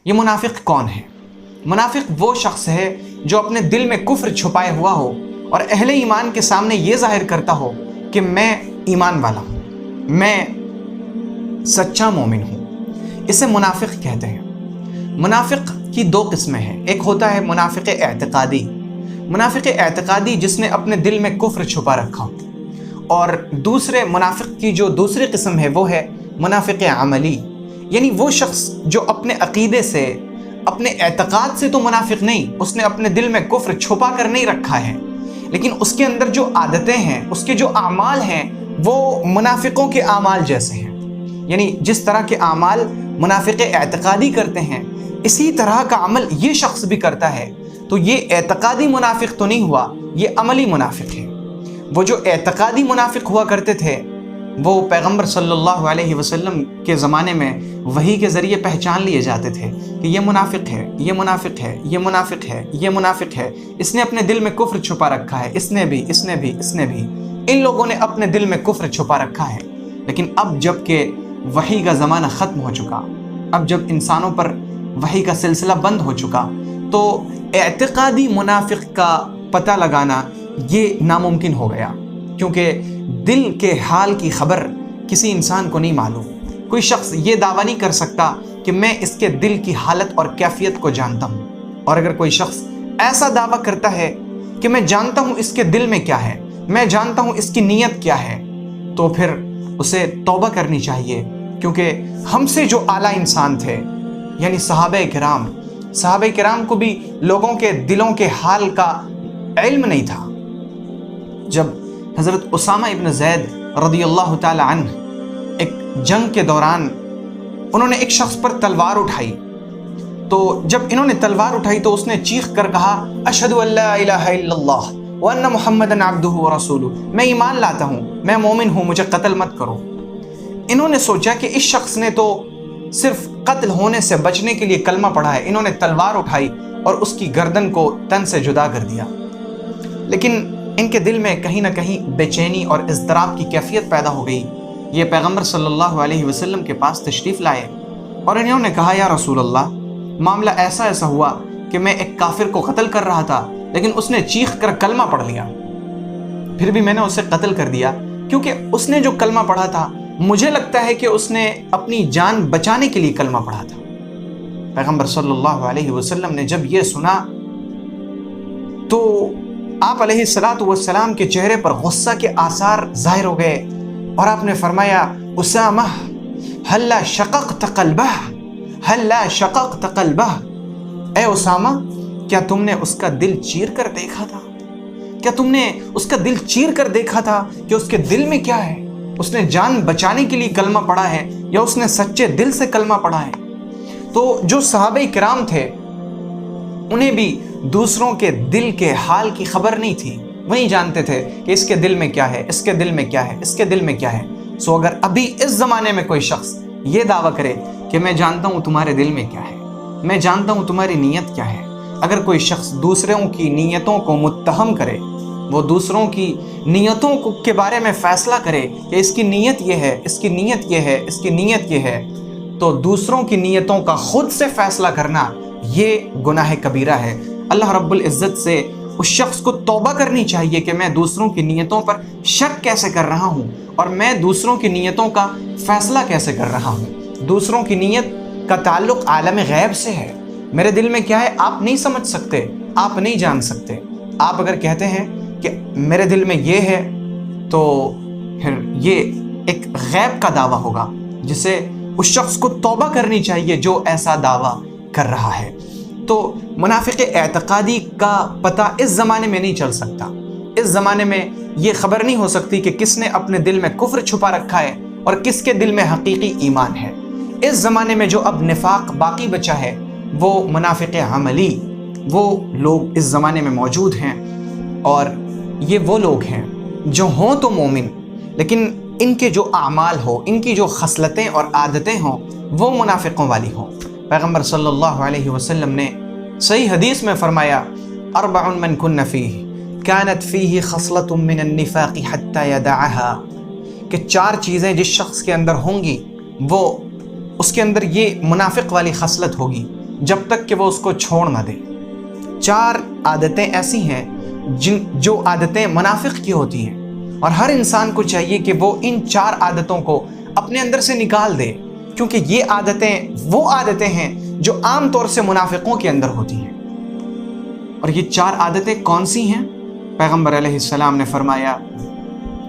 یہ منافق کون ہے؟ منافق وہ شخص ہے جو اپنے دل میں کفر چھپائے ہوا ہو اور اہل ایمان کے سامنے یہ ظاہر کرتا ہو کہ میں ایمان والا ہوں، میں سچا مومن ہوں۔ اسے منافق کہتے ہیں۔ منافق کی دو قسمیں ہیں، ایک ہوتا ہے منافق اعتقادی۔ منافق اعتقادی جس نے اپنے دل میں کفر چھپا رکھا ہو، اور دوسرے منافق کی جو دوسری قسم ہے وہ ہے منافق عملی، یعنی وہ شخص جو اپنے عقیدے سے، اپنے اعتقاد سے تو منافق نہیں، اس نے اپنے دل میں کفر چھپا کر نہیں رکھا ہے، لیکن اس کے اندر جو عادتیں ہیں، اس کے جو اعمال ہیں وہ منافقوں کے اعمال جیسے ہیں۔ یعنی جس طرح کے اعمال منافق اعتقادی کرتے ہیں اسی طرح کا عمل یہ شخص بھی کرتا ہے، تو یہ اعتقادی منافق تو نہیں ہوا، یہ عملی منافق ہے۔ وہ جو اعتقادی منافق ہوا کرتے تھے وہ پیغمبر صلی اللہ علیہ وسلم کے زمانے میں وحی کے ذریعے پہچان لیے جاتے تھے کہ یہ منافق ہے، یہ منافق ہے، یہ منافق ہے، یہ منافق ہے، اس نے اپنے دل میں کفر چھپا رکھا ہے، اس نے بھی، اس نے بھی، اس نے بھی، ان لوگوں نے اپنے دل میں کفر چھپا رکھا ہے۔ لیکن اب جب کہ وحی کا زمانہ ختم ہو چکا، اب جب انسانوں پر وحی کا سلسلہ بند ہو چکا، تو اعتقادی منافق کا پتہ لگانا یہ ناممکن ہو گیا، کیونکہ دل کے حال کی خبر کسی انسان کو نہیں معلوم۔ کوئی شخص یہ دعویٰ نہیں کر سکتا کہ میں اس کے دل کی حالت اور کیفیت کو جانتا ہوں، اور اگر کوئی شخص ایسا دعویٰ کرتا ہے کہ میں جانتا ہوں اس کے دل میں کیا ہے، میں جانتا ہوں اس کی نیت کیا ہے، تو پھر اسے توبہ کرنی چاہیے، کیونکہ ہم سے جو اعلیٰ انسان تھے یعنی صحابہ کرام کو بھی لوگوں کے دلوں کے حال کا علم نہیں تھا۔ جب حضرت اسامہ ابن زید رضی اللہ تعالی عنہ ایک جنگ کے دوران انہوں نے ایک شخص پر تلوار اٹھائی، تو جب انہوں نے تلوار اٹھائی تو اس نے چیخ کر کہا اشہد ان لا الہ الا اللہ وان محمدا عبدہ ورسولہ، میں ایمان لاتا ہوں، میں مومن ہوں، مجھے قتل مت کرو۔ انہوں نے سوچا کہ اس شخص نے تو صرف قتل ہونے سے بچنے کے لیے کلمہ پڑھا ہے، انہوں نے تلوار اٹھائی اور اس کی گردن کو تن سے جدا کر دیا، لیکن ان کے دل میں کہیں نہ کہیں بے چینی اور اضطراب کی کیفیت پیدا ہو گئی۔ یہ پیغمبر صلی اللہ علیہ وسلم کے پاس تشریف لائے اور انہوں نے کہا یا رسول اللہ، معاملہ ایسا ہوا کہ میں ایک کافر کو قتل کر رہا تھا، لیکن اس نے چیخ کر کلمہ پڑھ لیا، پھر بھی میں نے اسے قتل کر دیا، کیونکہ اس نے جو کلمہ پڑھا تھا مجھے لگتا ہے کہ اس نے اپنی جان بچانے کے لیے کلمہ پڑھا تھا۔ پیغمبر صلی اللہ علیہ وسلم نے جب یہ سنا تو آپ علیہ الصلاۃ والسلام کے چہرے پر غصہ کے آثار ظاہر ہو گئے، اور آپ نے فرمایا اسامہ ہلا شققت قلبہ، ہلا شققت قلبہ، اے اسامہ کیا تم نے اس کا دل چیر کر دیکھا تھا؟ کیا تم نے اس کا دل چیر کر دیکھا تھا کہ اس کے دل میں کیا ہے؟ اس نے جان بچانے کے لیے کلمہ پڑھا ہے یا اس نے سچے دل سے کلمہ پڑھا ہے؟ تو جو صحابہ کرام تھے انہیں بھی دوسروں کے دل کے حال کی خبر نہیں تھی، وہی جانتے تھے کہ اس کے دل میں کیا ہے، اس کے دل میں کیا ہے، اس کے دل میں کیا ہے۔ سو اگر ابھی اس زمانے میں کوئی شخص یہ دعویٰ کرے کہ میں جانتا ہوں تمہارے دل میں کیا ہے، میں جانتا ہوں تمہاری نیت کیا ہے، اگر کوئی شخص دوسروں کی نیتوں کو متہم کرے، وہ دوسروں کی نیتوں کے بارے میں فیصلہ کرے کہ اس کی نیت یہ ہے، اس کی نیت یہ ہے، اس کی نیت یہ ہے، تو دوسروں کی نیتوں کا خود سے فیصلہ کرنا یہ گناہ کبیرہ ہے۔ اللہ رب العزت سے اس شخص کو توبہ کرنی چاہیے کہ میں دوسروں کی نیتوں پر شک کیسے کر رہا ہوں، اور میں دوسروں کی نیتوں کا فیصلہ کیسے کر رہا ہوں۔ دوسروں کی نیت کا تعلق عالم غیب سے ہے، میرے دل میں کیا ہے آپ نہیں سمجھ سکتے، آپ نہیں جان سکتے۔ آپ اگر کہتے ہیں کہ میرے دل میں یہ ہے تو پھر یہ ایک غیب کا دعویٰ ہوگا، جسے اس شخص کو توبہ کرنی چاہیے جو ایسا دعویٰ کر رہا ہے۔ تو منافق اعتقادی کا پتہ اس زمانے میں نہیں چل سکتا، اس زمانے میں یہ خبر نہیں ہو سکتی کہ کس نے اپنے دل میں کفر چھپا رکھا ہے اور کس کے دل میں حقیقی ایمان ہے۔ اس زمانے میں جو اب نفاق باقی بچا ہے وہ منافق عملی، وہ لوگ اس زمانے میں موجود ہیں، اور یہ وہ لوگ ہیں جو ہوں تو مومن لیکن ان کے جو اعمال ہو، ان کی جو خصلتیں اور عادتیں ہوں وہ منافقوں والی ہوں۔ پیغمبر صلی اللہ علیہ وسلم نے صحیح حدیث میں فرمایا اربع من کن فیہ کانت فیہ خصلۃ من النفاق حتی یدعها، کہ 4 چیزیں جس شخص کے اندر ہوں گی وہ اس کے اندر یہ منافق والی خصلت ہوگی جب تک کہ وہ اس کو چھوڑ نہ دے۔ 4 عادتیں ایسی ہیں جو عادتیں منافق کی ہوتی ہیں، اور ہر انسان کو چاہیے کہ وہ ان 4 عادتوں کو اپنے اندر سے نکال دے، کیونکہ یہ عادتیں وہ عادتیں ہیں جو عام طور سے منافقوں کے اندر ہوتی ہیں۔ اور یہ 4 عادتیں کون سی ہیں؟ پیغمبر علیہ السلام نے فرمایا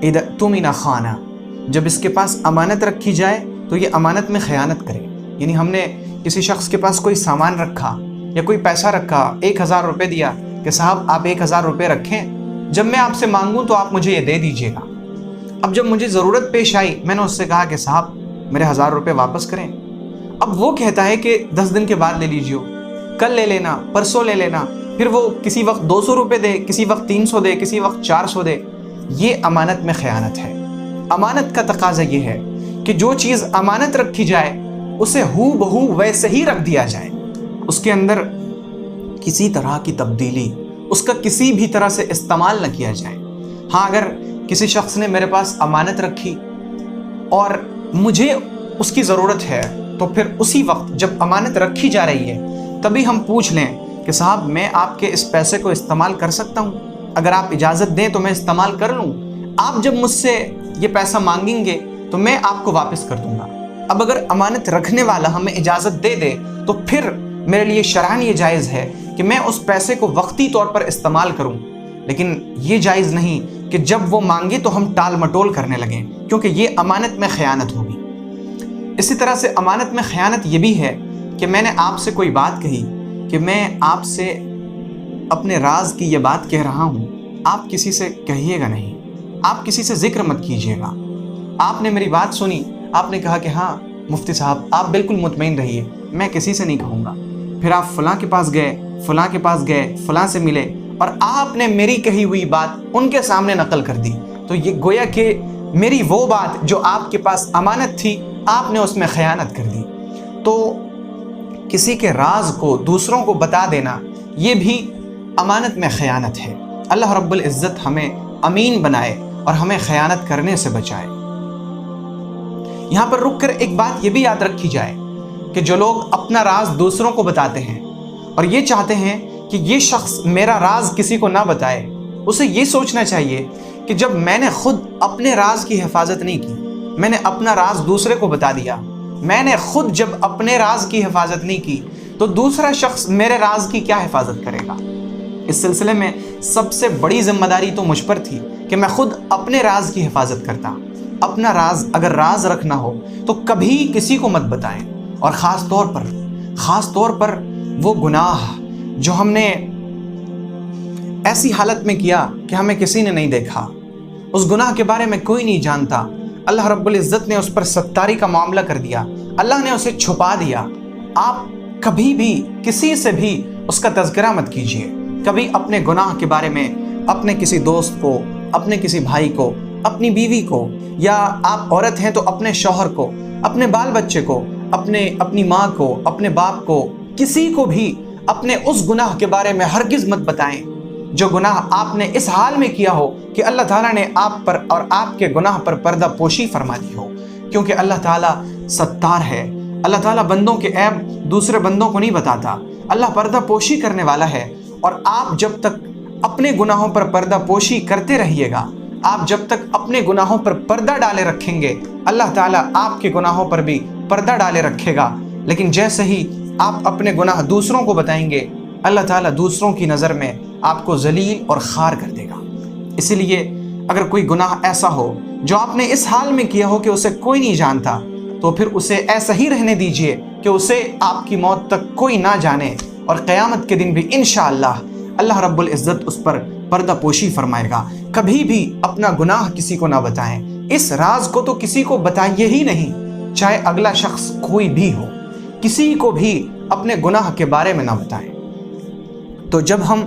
اذا اؤتمن خانہ، جب اس کے پاس امانت رکھی جائے تو یہ امانت میں خیانت کرے۔ یعنی ہم نے کسی شخص کے پاس کوئی سامان رکھا یا کوئی پیسہ رکھا، 1000 روپے دیا کہ صاحب آپ 1000 روپے رکھیں، جب میں آپ سے مانگوں تو آپ مجھے یہ دے دیجیے گا۔ اب جب مجھے ضرورت پیش آئی، میں نے اس سے کہا کہ صاحب میرے 1000 روپے واپس کریں۔ اب وہ کہتا ہے کہ 10 دن کے بعد لے لیجیے، کل لے لینا، پرسوں لے لینا، پھر وہ کسی وقت 200 روپے دے، کسی وقت 300 دے، کسی وقت 400 دے۔ یہ امانت میں خیانت ہے۔ امانت کا تقاضا یہ ہے کہ جو چیز امانت رکھی جائے اسے ہو بہو ویسے ہی رکھ دیا جائے، اس کے اندر کسی طرح کی تبدیلی، اس کا کسی بھی طرح سے استعمال نہ کیا جائے۔ ہاں، اگر کسی شخص نے میرے پاس امانت رکھی اور مجھے اس کی ضرورت ہے، تو پھر اسی وقت جب امانت رکھی جا رہی ہے تبھی ہم پوچھ لیں کہ صاحب میں آپ کے اس پیسے کو استعمال کر سکتا ہوں؟ اگر آپ اجازت دیں تو میں استعمال کر لوں۔ آپ جب مجھ سے یہ پیسہ مانگیں گے تو میں آپ کو واپس کر دوں گا۔ اب اگر امانت رکھنے والا ہمیں اجازت دے دے تو پھر میرے لیے شرعاً یہ جائز ہے کہ میں اس پیسے کو وقتی طور پر استعمال کروں، لیکن یہ جائز نہیں کہ جب وہ مانگے تو ہم ٹال مٹول کرنے لگیں، کیونکہ یہ امانت میں خیانت ہوگی۔ اسی طرح سے امانت میں خیانت یہ بھی ہے کہ میں نے آپ سے کوئی بات کہی کہ میں آپ سے اپنے راز کی یہ بات کہہ رہا ہوں، آپ کسی سے کہیے گا نہیں، آپ کسی سے ذکر مت کیجیے گا۔ آپ نے میری بات سنی، آپ نے کہا کہ ہاں مفتی صاحب آپ بالکل مطمئن رہیے، میں کسی سے نہیں کہوں گا۔ پھر آپ فلاں کے پاس گئے، فلاں کے پاس گئے، فلاں سے ملے، اور آپ نے میری کہی ہوئی بات ان کے سامنے نقل کر دی، تو یہ گویا کہ میری وہ بات جو آپ کے پاس امانت تھی آپ نے اس میں خیانت کر دی۔ تو کسی کے راز کو دوسروں کو بتا دینا یہ بھی امانت میں خیانت ہے۔ اللہ رب العزت ہمیں امین بنائے اور ہمیں خیانت کرنے سے بچائے۔ یہاں پر رک کر ایک بات یہ بھی یاد رکھی جائے کہ جو لوگ اپنا راز دوسروں کو بتاتے ہیں اور یہ چاہتے ہیں کہ یہ شخص میرا راز کسی کو نہ بتائے، اسے یہ سوچنا چاہیے کہ جب میں نے خود اپنے راز کی حفاظت نہیں کی، میں نے اپنا راز دوسرے کو بتا دیا، میں نے خود جب اپنے راز کی حفاظت نہیں کی تو دوسرا شخص میرے راز کی کیا حفاظت کرے گا؟ اس سلسلے میں سب سے بڑی ذمہ داری تو مجھ پر تھی کہ میں خود اپنے راز کی حفاظت کرتا۔ اپنا راز اگر راز رکھنا ہو تو کبھی کسی کو مت بتائیں، اور خاص طور پر وہ گناہ جو ہم نے ایسی حالت میں کیا کہ ہمیں کسی نے نہیں دیکھا، اس گناہ کے بارے میں کوئی نہیں جانتا، اللہ رب العزت نے اس پر ستاری کا معاملہ کر دیا، اللہ نے اسے چھپا دیا۔ آپ کبھی بھی کسی سے بھی اس کا تذکرہ مت کیجیے، کبھی اپنے گناہ کے بارے میں اپنے کسی دوست کو، اپنے کسی بھائی کو، اپنی بیوی کو، یا آپ عورت ہیں تو اپنے شوہر کو، اپنے بال بچے کو، اپنی ماں کو، اپنے باپ کو، کسی کو بھی اپنے اس گناہ کے بارے میں ہرگز مت بتائیں جو گناہ آپ نے اس حال میں کیا ہو کہ اللہ تعالیٰ نے آپ پر اور آپ کے گناہ پر پردہ پوشی فرما دی ہو، کیونکہ اللہ تعالیٰ ستار ہے۔ اللہ تعالیٰ بندوں کے عیب دوسرے بندوں کو نہیں بتاتا، اللہ پردہ پوشی کرنے والا ہے۔ اور آپ جب تک اپنے گناہوں پر پردہ پوشی کرتے رہیے گا، آپ جب تک اپنے گناہوں پر پردہ ڈالے رکھیں گے، اللہ تعالیٰ آپ کے گناہوں پر بھی پردہ ڈالے رکھے گا۔ لیکن جیسے ہی آپ اپنے گناہ دوسروں کو بتائیں گے، اللہ تعالیٰ دوسروں کی نظر میں آپ کو ذلیل اور خوار کر دے گا۔ اسی لیے اگر کوئی گناہ ایسا ہو جو آپ نے اس حال میں کیا ہو کہ اسے کوئی نہیں جانتا، تو پھر اسے ایسا ہی رہنے دیجئے کہ اسے آپ کی موت تک کوئی نہ جانے، اور قیامت کے دن بھی انشاءاللہ اللہ رب العزت اس پر پردہ پوشی فرمائے گا۔ کبھی بھی اپنا گناہ کسی کو نہ بتائیں، اس راز کو تو کسی کو بتائیے ہی نہیں، چاہے اگلا شخص کوئی بھی ہو، کسی کو بھی اپنے گناہ کے بارے میں نہ بتائیں۔ تو جب ہم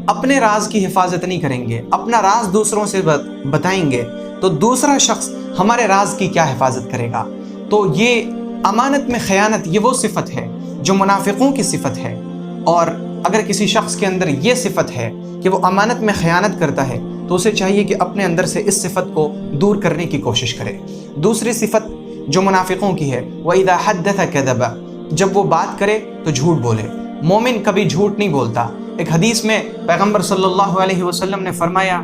اپنے راز کی حفاظت نہیں کریں گے، اپنا راز دوسروں سے بتائیں گے، تو دوسرا شخص ہمارے راز کی کیا حفاظت کرے گا؟ تو یہ امانت میں خیانت یہ وہ صفت ہے جو منافقوں کی صفت ہے، اور اگر کسی شخص کے اندر یہ صفت ہے کہ وہ امانت میں خیانت کرتا ہے تو اسے چاہیے کہ اپنے اندر سے اس صفت کو دور کرنے کی کوشش کرے۔ دوسری صفت جو منافقوں کی ہے، وَإِذَا حَدَّثَ كَذَبَ، جب وہ بات کرے تو جھوٹ بولے. مومن کبھی جھوٹ نہیں بولتا. ایک حدیث میں پیغمبر صلی اللہ علیہ وسلم نے فرمایا,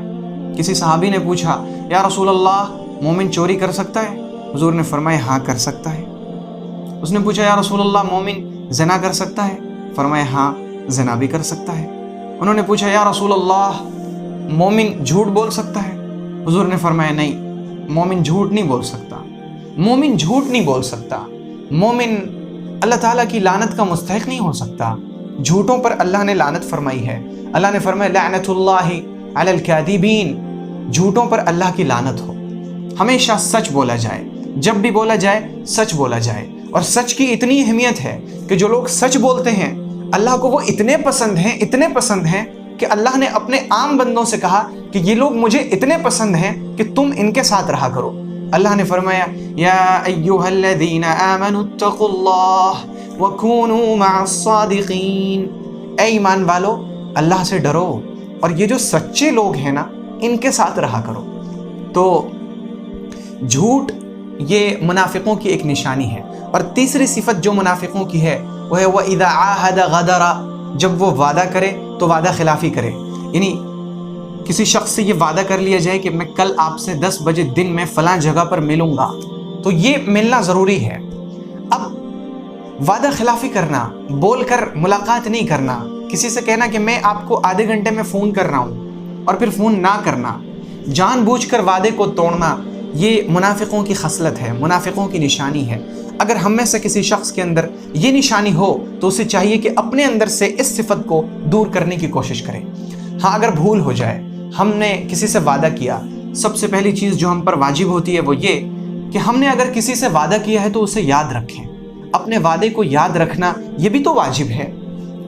کسی صحابی نے پوچھا یا رسول اللہ مومن چوری کر سکتا ہے؟ حضور نے فرمایا ہاں کر سکتا ہے. اس نے پوچھا یا رسول اللہ مومن زنا کر سکتا ہے؟ فرمایا ہاں زنا بھی کر سکتا ہے. انہوں نے پوچھا یا رسول اللہ مومن جھوٹ بول سکتا ہے؟ حضور نے فرمایا نہیں, مومن جھوٹ نہیں بول سکتا. مومن جھوٹ نہیں بول سکتا. مومن اللہ تعالیٰ کی لعنت کا مستحق نہیں ہو سکتا. جھوٹوں پر اللہ نے لعنت فرمائی ہے. اللہ نے فرمایا لعنت اللہ علی الکاذبین, جھوٹوں پر اللہ کی لعنت ہو. ہمیشہ سچ بولا جائے, جب بھی بولا جائے سچ بولا جائے. اور سچ کی اتنی اہمیت ہے کہ جو لوگ سچ بولتے ہیں اللہ کو وہ اتنے پسند ہیں کہ اللہ نے اپنے عام بندوں سے کہا کہ یہ لوگ مجھے اتنے پسند ہیں کہ تم ان کے ساتھ رہا کرو. اللہ نے فرمایا یا ایھا الذین آمنوا اتقوا اللہ وکونوا مع الصادقین, اے ایمان والو اللہ سے ڈرو اور یہ جو سچے لوگ ہیں نا ان کے ساتھ رہا کرو. تو جھوٹ یہ منافقوں کی ایک نشانی ہے. اور تیسری صفت جو منافقوں کی ہے وہ ہے وَإِذَا عَاهَدَ غَدَرَ, جب وہ وعدہ کرے تو وعدہ خلافی کرے. یعنی کسی شخص سے یہ وعدہ کر لیا جائے کہ میں کل آپ سے 10 بجے دن میں فلاں جگہ پر ملوں گا, تو یہ ملنا ضروری ہے. اب وعدہ خلافی کرنا, بول کر ملاقات نہیں کرنا, کسی سے کہنا کہ میں آپ کو آدھے گھنٹے میں فون کر رہا ہوں اور پھر فون نہ کرنا, جان بوجھ کر وعدے کو توڑنا, یہ منافقوں کی خصلت ہے, منافقوں کی نشانی ہے. اگر ہم میں سے کسی شخص کے اندر یہ نشانی ہو تو اسے چاہیے کہ اپنے اندر سے اس صفت کو دور کرنے کی کوشش کرے. ہاں اگر بھول ہو جائے, ہم نے کسی سے وعدہ کیا, سب سے پہلی چیز جو ہم پر واجب ہوتی ہے وہ یہ کہ ہم نے اگر کسی سے وعدہ کیا ہے تو اسے یاد رکھیں. اپنے وعدے کو یاد رکھنا یہ بھی تو واجب ہے,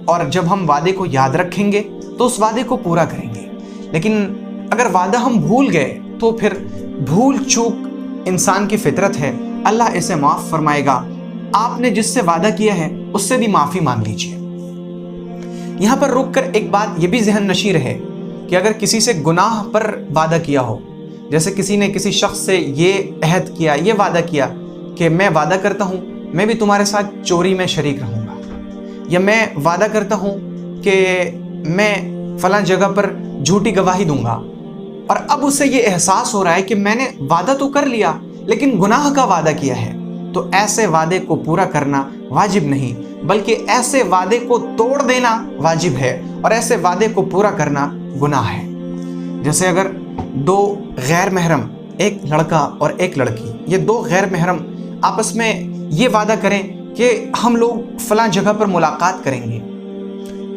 اور جب ہم وعدے کو یاد رکھیں گے تو اس وعدے کو پورا کریں گے. لیکن اگر وعدہ ہم بھول گئے تو پھر بھول چوک انسان کی فطرت ہے, اللہ اسے معاف فرمائے گا. آپ نے جس سے وعدہ کیا ہے اس سے بھی معافی مانگ لیجیے. یہاں پر رک کر ایک بات یہ بھی ذہن نشی رہے کہ اگر کسی سے گناہ پر وعدہ کیا ہو, جیسے کسی نے کسی شخص سے یہ عہد کیا, یہ وعدہ کیا کہ میں وعدہ کرتا ہوں میں بھی تمہارے ساتھ چوری میں شریک رہوں گا, یا میں وعدہ کرتا ہوں کہ میں فلاں جگہ پر جھوٹی گواہی دوں گا, اور اب اسے یہ احساس ہو رہا ہے کہ میں نے وعدہ تو کر لیا لیکن گناہ کا وعدہ کیا ہے, تو ایسے وعدے کو پورا کرنا واجب نہیں بلکہ ایسے وعدے کو توڑ دینا واجب ہے, اور ایسے وعدے کو پورا کرنا گناہ ہے. جیسے اگر دو غیر محرم, ایک لڑکا اور ایک لڑکی, یہ دو غیر محرم آپس میں یہ وعدہ کریں کہ ہم لوگ فلاں جگہ پر ملاقات کریں گے,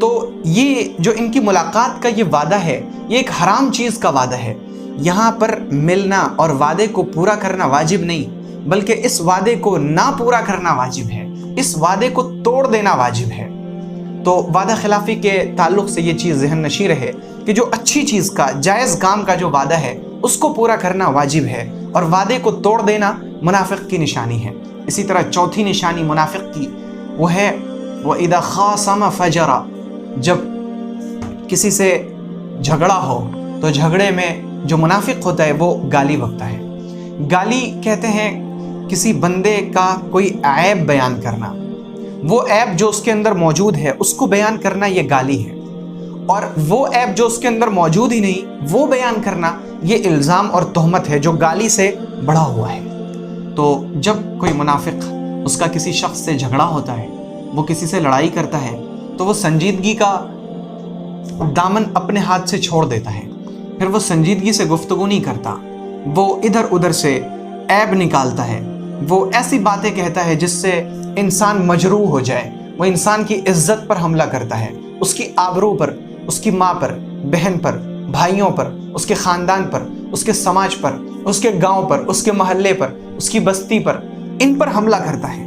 تو یہ جو ان کی ملاقات کا یہ وعدہ ہے یہ ایک حرام چیز کا وعدہ ہے. یہاں پر ملنا اور وعدے کو پورا کرنا واجب نہیں بلکہ اس وعدے کو نہ پورا کرنا واجب ہے, اس وعدے کو توڑ دینا واجب ہے. تو وعدہ خلافی کے تعلق سے یہ چیز ذہن نشی رہے کہ جو اچھی چیز کا, جائز کام کا جو وعدہ ہے اس کو پورا کرنا واجب ہے, اور وعدے کو توڑ دینا منافق کی نشانی ہے. اسی طرح چوتھی نشانی منافق کی وہ ہے وَإِذَا خَاصَمَ فَجَرَ, جب کسی سے جھگڑا ہو تو جھگڑے میں جو منافق ہوتا ہے وہ گالی بکتا ہے. گالی کہتے ہیں کسی بندے کا کوئی عیب بیان کرنا, وہ عیب جو اس کے اندر موجود ہے اس کو بیان کرنا یہ گالی ہے, اور وہ عیب جو اس کے اندر موجود ہی نہیں وہ بیان کرنا یہ الزام اور تہمت ہے جو گالی سے بڑھا ہوا ہے. تو جب کوئی منافق, اس کا کسی شخص سے جھگڑا ہوتا ہے, وہ کسی سے لڑائی کرتا ہے, تو وہ سنجیدگی کا دامن اپنے ہاتھ سے چھوڑ دیتا ہے. پھر وہ سنجیدگی سے گفتگو نہیں کرتا, وہ ادھر ادھر سے عیب نکالتا ہے, وہ ایسی باتیں کہتا ہے جس سے انسان مجروح ہو جائے, وہ انسان کی عزت پر حملہ کرتا ہے, اس کی آبرو پر, اس کی ماں پر, بہن پر, بھائیوں پر, اس کے خاندان پر, اس کے سماج پر, اس کے گاؤں پر, اس کے محلے پر, اس کی بستی پر, ان پر حملہ کرتا ہے.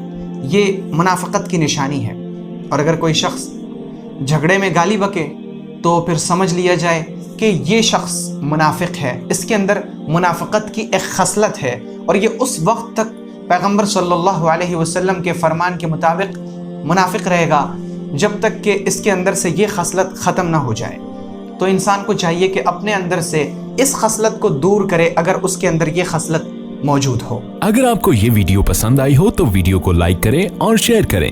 یہ منافقت کی نشانی ہے. اور اگر کوئی شخص جھگڑے میں گالی بکے تو پھر سمجھ لیا جائے کہ یہ شخص منافق ہے, اس کے اندر منافقت کی ایک خصلت ہے, اور یہ اس وقت تک پیغمبر صلی اللہ علیہ وسلم کے فرمان کے مطابق منافق رہے گا جب تک کہ اس کے اندر سے یہ خصلت ختم نہ ہو جائے. تو انسان کو چاہیے کہ اپنے اندر سے اس خصلت کو دور کرے اگر اس کے اندر یہ خصلت موجود ہو. اگر آپ کو یہ ویڈیو پسند آئی ہو تو ویڈیو کو لائک کریں اور شیئر کریں.